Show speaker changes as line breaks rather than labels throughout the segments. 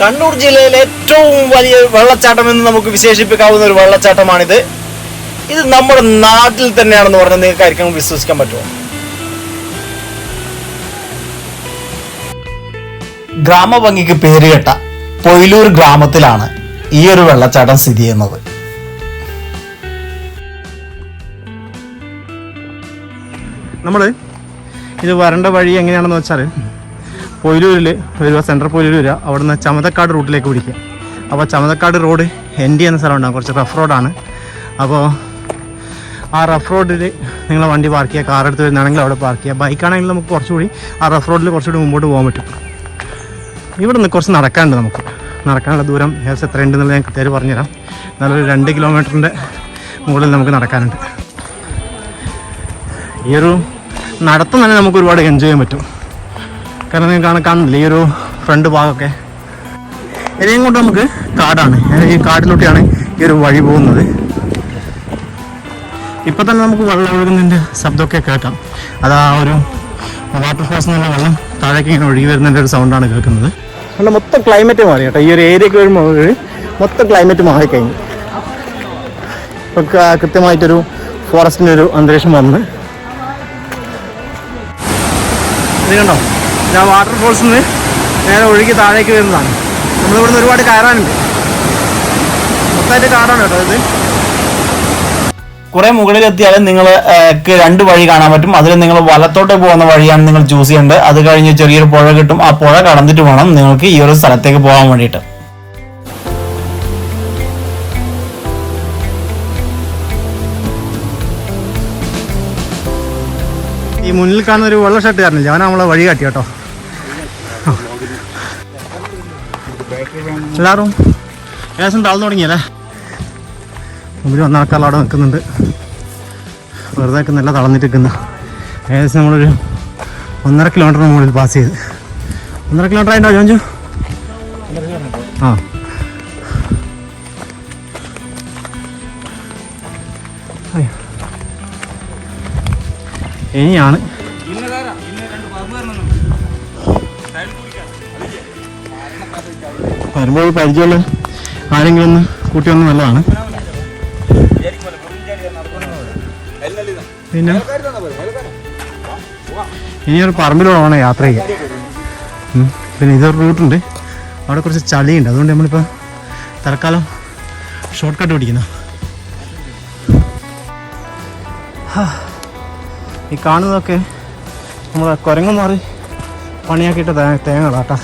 കണ്ണൂർ ജില്ലയിലെ ഏറ്റവും വലിയ വെള്ളച്ചാട്ടം എന്ന് നമുക്ക് വിശേഷിപ്പിക്കാവുന്ന ഒരു വെള്ളച്ചാട്ടമാണിത്. ഇത് നമ്മുടെ നാട്ടിൽ തന്നെയാണെന്ന് പറഞ്ഞാൽ നിങ്ങൾക്ക് ആർക്കും വിശ്വസിക്കാൻ പറ്റുമോ? ഗ്രാമഭംഗിക്ക് പേരുകെട്ട പൊയിലൂർ ഗ്രാമത്തിലാണ് ഈ ഒരു വെള്ളച്ചാട്ടം സ്ഥിതി ചെയ്യുന്നത്.
നമ്മൾ ഇത് വരേണ്ട വഴി എങ്ങനെയാണെന്ന് വെച്ചാൽ പൊയിലൂരിൽ വരിക, സെൻട്രൽ പൊയിലൂർ വരിക, അവിടെ നിന്ന് ചമതക്കാട് റൂട്ടിലേക്ക് പിടിക്കുക. അപ്പോൾ ചമതക്കാട് റോഡ് എൻ ഡി എന്ന സ്ഥലമുണ്ടാകും, കുറച്ച് റഫ് റോഡാണ്. അപ്പോൾ ആ റഫ് റോഡിൽ നിങ്ങൾ വണ്ടി പാർക്ക് ചെയ്യുക, കാർ എടുത്ത് വരുന്നതാണെങ്കിൽ അവിടെ പാർക്ക് ചെയ്യുക. ബൈക്കാണെങ്കിൽ നമുക്ക് കുറച്ചുകൂടി ആ റഫ് റോഡിൽ കുറച്ചുകൂടി മുമ്പോട്ട് പോകാൻ പറ്റും. ഇവിടെ നിന്ന് കുറച്ച് നടക്കാനുണ്ട്, നമുക്ക് നടക്കാനുള്ള ദൂരം ഏകദേശം എത്ര ഉണ്ടെന്നുള്ളത് ഞാൻ കൃത്യമായിട്ട് പറഞ്ഞുതരാം. നല്ലൊരു 2 കിലോമീറ്ററിൻ്റെ മുകളിൽ നമുക്ക് നടക്കാനുണ്ട്. ഈ ഒരു നടത്തം തന്നെ നമുക്ക് ഒരുപാട് എൻജോയ് ചെയ്യാൻ പറ്റും. കാരണം നിങ്ങൾക്ക് കാണുന്നില്ല ഈ ഒരു ഫ്രണ്ട് ഭാഗമൊക്കെ. ഇനിയും കൊണ്ട് നമുക്ക് കാടാണ്, ഈ കാട്ടിലൂടെയാണ് ഈ ഒരു വഴി പോകുന്നത്. ഇപ്പം തന്നെ നമുക്ക് വെള്ളം ഒഴുകുന്നതിൻ്റെ ശബ്ദമൊക്കെ കേൾക്കാം. അത് ആ ഒരു വാട്ടർഫോൾസ് എന്നുള്ള വെള്ളം താഴേക്ക് ഇങ്ങനെ ഒഴുകി വരുന്നതിൻ്റെ ഒരു സൗണ്ടാണ് കേൾക്കുന്നത്. അതുകൊണ്ട് മൊത്തം ക്ലൈമറ്റ് മാറി കേട്ടോ. ഈ ഒരു ഏരിയയ്ക്ക് വരുമ്പോൾ മൊത്തം ക്ലൈമറ്റ് മാറിക്കഴിഞ്ഞു. ഇപ്പം കൃത്യമായിട്ടൊരു ഫോറസ്റ്റിൻ്റെ ഒരു അന്തരീക്ഷം വന്ന് ഇത് കണ്ടോ, ആ വാട്ടർഫോൾസിൽ നിന്ന് നേരെ ഒഴുകി താഴേക്ക് വരുന്നതാണ്. നമ്മളിവിടുന്ന് ഒരുപാട് കയറാനുണ്ട്, മൊത്തമായിട്ട് കാടാണ് കേട്ടോ ഇത്.
കുറെ മുകളിലെത്തിയാലും നിങ്ങൾക്ക് 2 വഴി കാണാൻ പറ്റും. അതിൽ നിങ്ങൾ വലത്തോട്ട് പോകുന്ന വഴിയാണ് നിങ്ങൾ ചൂസ് ചെയ്യേണ്ടത്. അത് കഴിഞ്ഞ് ചെറിയൊരു പുഴ കിട്ടും. ആ പുഴ കടന്നിട്ട് വേണം നിങ്ങൾക്ക് ഈ ഒരു സ്ഥലത്തേക്ക് പോകാൻ വേണ്ടിയിട്ട്.
ഈ മുന്നിൽ കാണുന്ന ഒരു വെള്ള ഷർട്ട് കാരനില്ല, അവനാ നമ്മളെ വഴി കാട്ടി കേട്ടോ. എല്ലാവരും ഏകദേശം താഴ്ന്നു തുടങ്ങിയല്ലേ. മുമ്പിൽ വന്ന ആൾക്കാർ അവിടെ നിൽക്കുന്നുണ്ട്, വെറുതെ നിൽക്കുന്നില്ല, തളർന്നിട്ട് നിൽക്കുന്ന. ഏകദേശം നമ്മളൊരു 1.5 കിലോമീറ്ററിന് മുകളിൽ പാസ് ചെയ്ത്. 1.5 കിലോമീറ്റർ ആയിട്ടോ ജോഞ്ചു? ആ, ഇനിയാണ് വരുമ്പോൾ പരിചയമുള്ള ആരെങ്കിലും ഒന്ന് കൂട്ടി വന്ന് നല്ലതാണ്. പിന്നെ ഇനിയൊരു പറമ്പിലൂടെയാണ് യാത്ര ചെയ്യുക. പിന്നെ ഇതൊരു റൂട്ടുണ്ട്, അവിടെ കുറച്ച് ചളിയുണ്ട്. അതുകൊണ്ട് നമ്മളിപ്പോൾ തൽക്കാലം ഷോർട്ട് കട്ട് പിടിക്കുന്ന. ഈ കാണുന്നതൊക്കെ നമ്മളെ കുരങ്ങ് മാറി പണിയാക്കിയിട്ട് തേങ്ങകളാട്ടാ.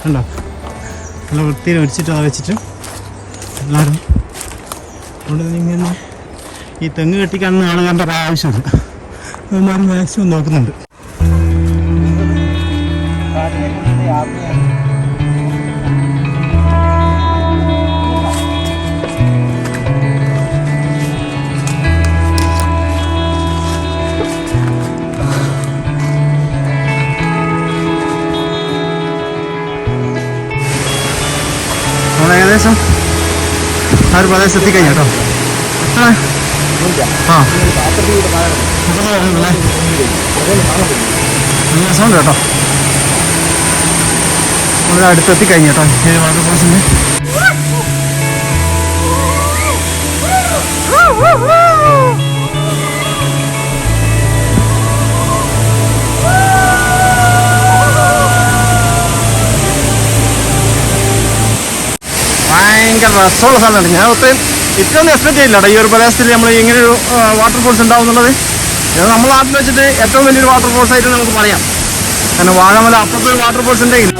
ഉണ്ടോ, നല്ല വൃത്തിയിൽ ഒരിച്ചിട്ട് വെച്ചിട്ട് എല്ലാവരും അതുകൊണ്ട് ഇങ്ങനെ ഈ തെങ്ങ് കെട്ടിക്കാണെന്ന് ആൾ കണ്ട ഒരാവശ്യമില്ല. അവന്മാർ മാക്സിമം നോക്കുന്നുണ്ട്. ഏകദേശം ആ ഒരു പ്രദേശത്ത് എത്തിക്കഴിഞ്ഞു കേട്ടോ. സൗണ്ട് കേട്ടോ, നമ്മൾ അടുത്തെത്തിക്കഴിഞ്ഞു കേട്ടോ ഈ വാട്ടർഫോൾസിൻ്റെ. ഭയങ്കര രസമുള്ള സ്ഥലമാണ്. ഞാൻ ഇത്രയൊന്നും എക്സ്പെക്ട് ചെയ്യില്ല കേട്ടോ ഈ ഒരു പ്രദേശത്തിൽ നമ്മൾ ഇങ്ങനെയൊരു വാട്ടർഫോൾസ് ഉണ്ടാവും എന്നുള്ളത്. ഇത് നമ്മൾ നാട്ടിൽ വെച്ചിട്ട് ഏറ്റവും വലിയൊരു വാട്ടർഫോൾസ് ആയിട്ട് നമുക്ക് പറയാം. കാരണം വാഗമല അപ്പുറത്തെ ഒരു വാട്ടർഫോൾസ് ഉണ്ടെങ്കിൽ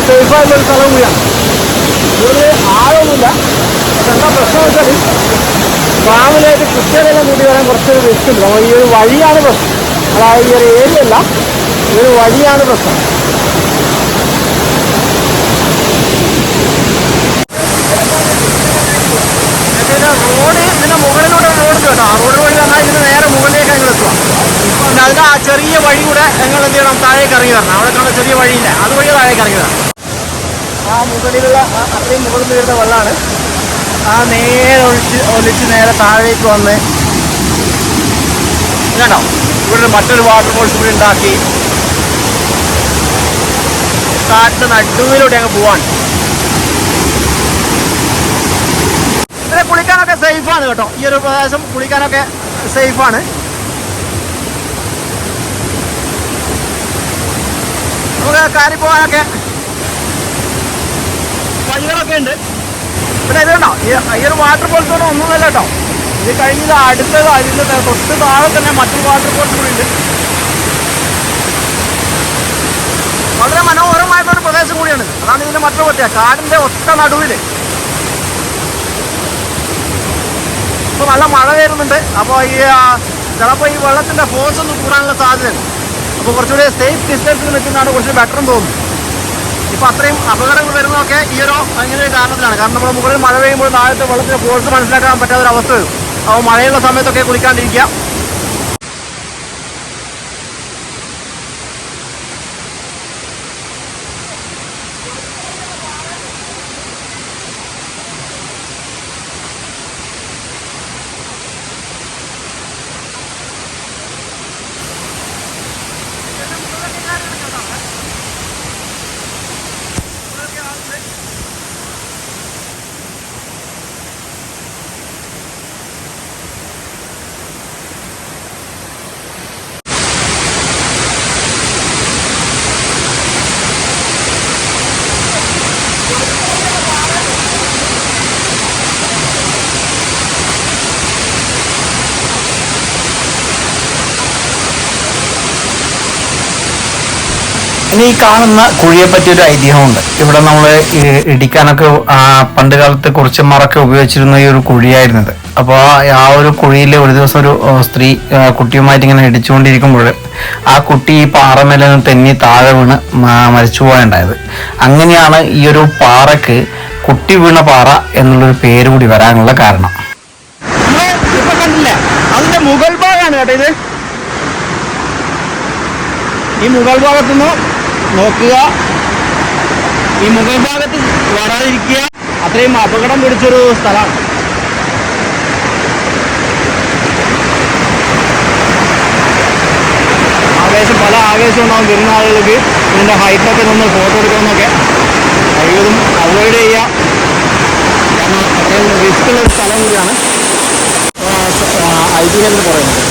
സേഫായിട്ടുള്ളൊരു സ്ഥലം കൂടിയാണ്. കൂടുതൽ ആഴമൊന്നുമില്ല. പക്ഷെ എന്താ പ്രശ്നം വെച്ചാൽ ഫാമിലായിട്ട് കുട്ടികളെല്ലാം കൂട്ടി വരാൻ കുറച്ചൊരു റിസ്ക് ഉണ്ട്. നമ്മൾ ഈ ഒരു വഴിയാണ് പ്രശ്നം. അതായത് ഈ ഒരു ഏരിയ അല്ല, ഈ ഒരു വഴിയാണ് പ്രശ്നം. റോഡ് ഇതിന്റെ മുകളിലൂടെ റോഡ് കേട്ടോ. ആ റോഡ് വഴി വന്നാൽ ഇതിന് നേരെ മുകളിലേക്ക് ഞങ്ങൾ എത്തുക. അപ്പം അതിന് ആ ചെറിയ വഴി കൂടെ ഞങ്ങൾ എന്ത് ചെയ്യണം, താഴേക്ക് ഇറങ്ങി വരണം. അവിടെ കാണുന്ന ചെറിയ വഴിയില്ല, അതുവഴി താഴേക്ക് ഇറങ്ങി വരണം. ആ മുകളിലുള്ള അത്രയും മുകളിൽ നിന്ന് വരുന്ന വെള്ളമാണ് ആ നേരെ ഒലിച്ച് നേരെ താഴേക്ക് വന്ന് കേട്ടോ. ഇവിടെ മറ്റൊരു വാട്ടർഫോൾസ് കൂടി ഉണ്ടാക്കി കാട്ടിന്റെ നടുവിലൂടെ അങ്ങ് പോവാണ്. ഇതിനെ കുളിക്കാനൊക്കെ സേഫാണ് കേട്ടോ. ഈ ഒരു പ്രദേശം കുളിക്കാനൊക്കെ സേഫാണ്. നമുക്ക് കയറി പോകാനൊക്കെ വഴികളൊക്കെ ഉണ്ട്. പിന്നെ ഇത് കേട്ടോ, ഈ ഒരു വാട്ടർഫോൾസ് ഒന്നും ഒന്നുമല്ല കേട്ടോ. ഇത് കഴിഞ്ഞത് അടുത്തത് അതിൻ്റെ തൊട്ട് താഴെ തന്നെ മറ്റൊരു വാട്ടർഫോൾസ് കൂടി ഉണ്ട്. വളരെ മനോഹരമായിട്ടൊരു പ്രദേശം കൂടിയാണ്. അതാണ് ഇതിൻ്റെ മറ്റൊരു പ്രത്യേകത. കാടിൻ്റെ ഒത്ത നടുവിൽ ഇപ്പോൾ നല്ല മഴ വരുന്നുണ്ട്. അപ്പോൾ ഈ ചിലപ്പോൾ ഈ വെള്ളത്തിൻ്റെ ഫോഴ്സ് ഒന്ന് കൂടാനുള്ള സാധ്യതയുണ്ട്. അപ്പോൾ കുറച്ചുകൂടി സേഫ് ഡിസ്റ്റൻസിൽ നിൽക്കുന്നതാണ് കുറച്ച് ബെറ്റർ എന്ന് തോന്നുന്നു. ഇപ്പോൾ അത്രയും അപകടങ്ങൾ വരുന്നതൊക്കെ ഈ ഒരു അങ്ങനെ ഒരു കാരണത്തിലാണ്. കാരണം നമ്മൾ മുകളിൽ മഴ പെയ്യുമ്പോൾ താഴത്തെ വെള്ളത്തിൻ്റെ ഫോഴ്സ് മനസ്സിലാക്കാൻ പറ്റാത്തൊരവസ്ഥ വരും. അപ്പോൾ മഴയുള്ള സമയത്തൊക്കെ കുളിക്കാണ്ടിരിക്കുക.
ഇനി ഈ കാണുന്ന കുഴിയെ പറ്റിയൊരു ഐതിഹ്യമുണ്ട്. ഇവിടെ നമ്മൾ ഇടിക്കാനൊക്കെ പണ്ട് കാലത്ത് കുറിച്ചന്മാരൊക്കെ ഉപയോഗിച്ചിരുന്ന ഈ ഒരു കുഴിയായിരുന്നത്. അപ്പോൾ ആ ഒരു കുഴിയിൽ ഒരു ദിവസം ഒരു സ്ത്രീ കുട്ടിയുമായിട്ട് ഇങ്ങനെ ഇടിച്ചുകൊണ്ടിരിക്കുമ്പോൾ ആ കുട്ടി ഈ പാറമേലെ നിന്ന് തെന്നി താഴെ വീണ് മരിച്ചു പോയുണ്ടായത്. അങ്ങനെയാണ് ഈ ഒരു പാറയ്ക്ക് കുട്ടി വീണ പാറ എന്നുള്ളൊരു പേര് കൂടി വരാനുള്ള കാരണം.
ഇപ്പൊ കണ്ടില്ലേ, അതിന്റെ മുകൾ ഭാഗമാണ് കേട്ടോ ഇത്. ഈ മുകൾ ഭാഗത്തുനിന്ന് നോക്കുക, ഈ മുകൾ ഭാഗത്ത് വരാതിരിക്കുക. അത്രയും അപകടം പിടിച്ചൊരു സ്ഥലമാണ്. പല ആവേശം ഉണ്ടാകും വരുന്ന ആളുകൾക്ക് ഇതിൻ്റെ ഹൈറ്റൊക്കെ നിന്ന് ഫോട്ടോ എടുക്കണമെന്നൊക്കെ. കഴിവതും അവോയ്ഡ് ചെയ്യുക. കാരണം അത്രയും റിസ്ക്കുള്ളൊരു സ്ഥലം കൂടിയാണ് ഐതിഹ്യത്തിൽ പറയുന്നത്.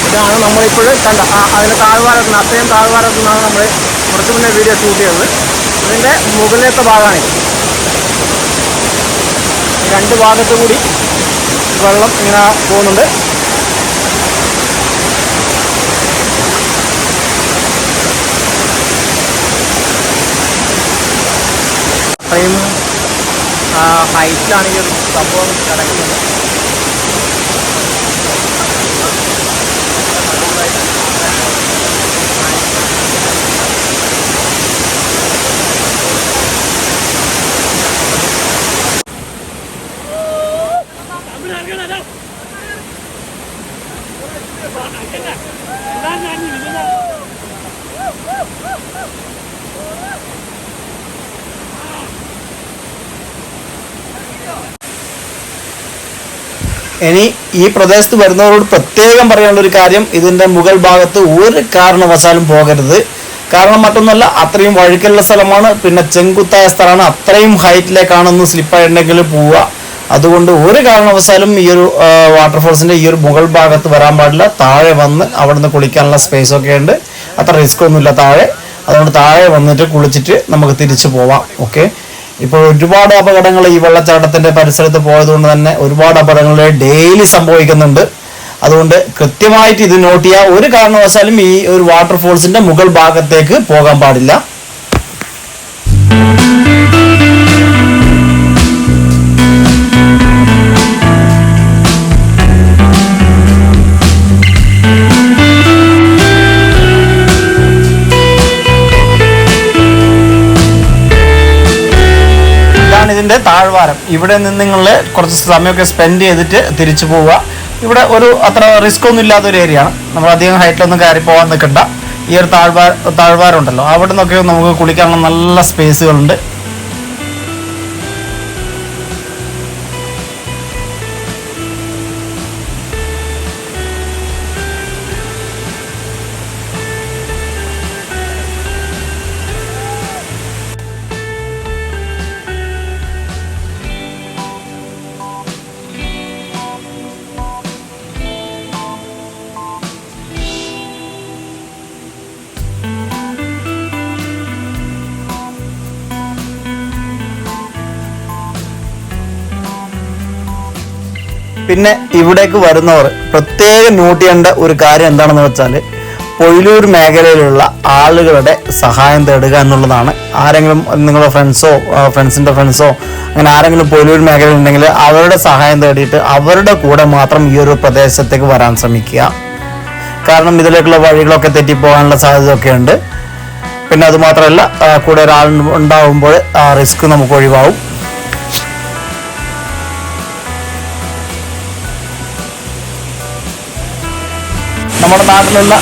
ഇതാണ് നമ്മളിപ്പോൾ കണ്ട അതിൻ്റെ താഴ്വാരത്ത് നിന്ന്, അത്രയും താഴ്വാരത്തു നിന്നാണ് നമ്മൾ കുറച്ച് മുന്നേ വീഡിയോ ഷൂട്ട് ചെയ്തത്. ഇതിൻ്റെ മുകളിലത്തെ ഭാഗമാണിത്. രണ്ട് ഭാഗത്തു കൂടി വെള്ളം ഇങ്ങനെ പോകുന്നുണ്ട്. അത്രയും ഹൈറ്റിലാണ് ഈ ഒരു സംഭവം കിടക്കുന്നത്.
ഇനി ഈ പ്രദേശത്ത് വരുന്നവരോട് പ്രത്യേകം പറയാനുള്ള ഒരു കാര്യം, ഇതിൻ്റെ മുകൾ ഭാഗത്ത് ഒരു കാരണവശാലും പോകരുത്. കാരണം മറ്റൊന്നുമല്ല, അത്രയും വഴുക്കലുള്ള സ്ഥലമാണ്, പിന്നെ ചെങ്കുത്തായ സ്ഥലമാണ്. അത്രയും ഹൈറ്റിലേക്കാണൊന്ന് സ്ലിപ്പായിട്ടുണ്ടെങ്കിൽ പോവുക. അതുകൊണ്ട് ഒരു കാരണവശാലും ഈ ഒരു വാട്ടർഫോൾസിൻ്റെ ഈ ഒരു മുകൾ ഭാഗത്ത് വരാൻ പാടില്ല. താഴെ വന്ന് അവിടെ നിന്ന് കുളിക്കാനുള്ള സ്പേസൊക്കെ ഉണ്ട്, അത്ര റിസ്ക് ഒന്നുമില്ല താഴെ. അതുകൊണ്ട് താഴെ വന്നിട്ട് കുളിച്ചിട്ട് നമുക്ക് തിരിച്ചു പോവാം. ഓക്കെ. ഇപ്പോൾ ഒരുപാട് അപകടങ്ങൾ ഈ വെള്ളച്ചാട്ടത്തിൻ്റെ പരിസരത്ത് പോയതുകൊണ്ട് തന്നെ ഒരുപാട് അപകടങ്ങൾ ഡെയിലി സംഭവിക്കുന്നുണ്ട്. അതുകൊണ്ട് കൃത്യമായിട്ട് ഇത് നോട്ട് ചെയ്യുക. ഒരു കാരണവശാലും ഈ ഒരു വാട്ടർഫോൾസിൻ്റെ മുകൾ ഭാഗത്തേക്ക് പോകാൻ പാടില്ല. താഴ്വാരം. ഇവിടെ നിന്ന് നിങ്ങൾ കുറച്ച് സമയമൊക്കെ സ്പെൻഡ് ചെയ്തിട്ട് തിരിച്ചു പോവുക. ഇവിടെ ഒരു അത്ര റിസ്ക് ഒന്നും ഇല്ലാത്തൊരു ഏരിയ ആണ്. നമ്മൾ അധികം ഹൈറ്റിലൊന്നും കയറി പോകാൻ നിൽക്കണ്ട. ഈ ഒരു താഴ്വാരം ഉണ്ടല്ലോ, അവിടെ നിന്നൊക്കെ നമുക്ക് കുളിക്കാനുള്ള നല്ല സ്പേസുകളുണ്ട്. പിന്നെ ഇവിടേക്ക് വരുന്നവർ പ്രത്യേകം നോട്ട് ചെയ്യേണ്ട ഒരു കാര്യം എന്താണെന്ന് വെച്ചാൽ പൊയിലൂർ മേഖലയിലുള്ള ആളുകളുടെ സഹായം തേടുക എന്നുള്ളതാണ്. ആരെങ്കിലും നിങ്ങളുടെ ഫ്രണ്ട്സിൻ്റെ ഫ്രണ്ട്സോ അങ്ങനെ ആരെങ്കിലും പൊയിലൂർ മേഖലയിൽ ഉണ്ടെങ്കിൽ അവരുടെ സഹായം തേടിയിട്ട് അവരുടെ കൂടെ മാത്രം ഈ ഒരു പ്രദേശത്തേക്ക് വരാൻ ശ്രമിക്കുക. കാരണം ഇതിലേക്കുള്ള വഴികളൊക്കെ തെറ്റിപ്പോകാനുള്ള സാധ്യതയൊക്കെ ഉണ്ട്. പിന്നെ അതുമാത്രമല്ല, കൂടെ ഒരാൾ ഉണ്ടാവുമ്പോൾ ആ റിസ്ക് നമുക്ക് ഒഴിവാവും. നമ്മുടെ നാട്ടിലുള്ള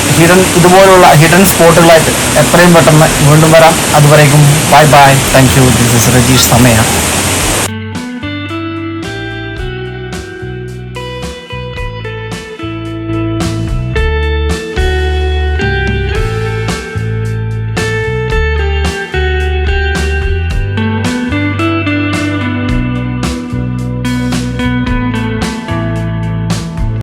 ഇതുപോലുള്ള ഹിഡൻ സ്പോട്ടുകളായിട്ട് എത്രയും പെട്ടെന്ന് വീണ്ടും വരാം. അതുവരേക്കും bye bye, thank you. This is Rajeesh സമയ.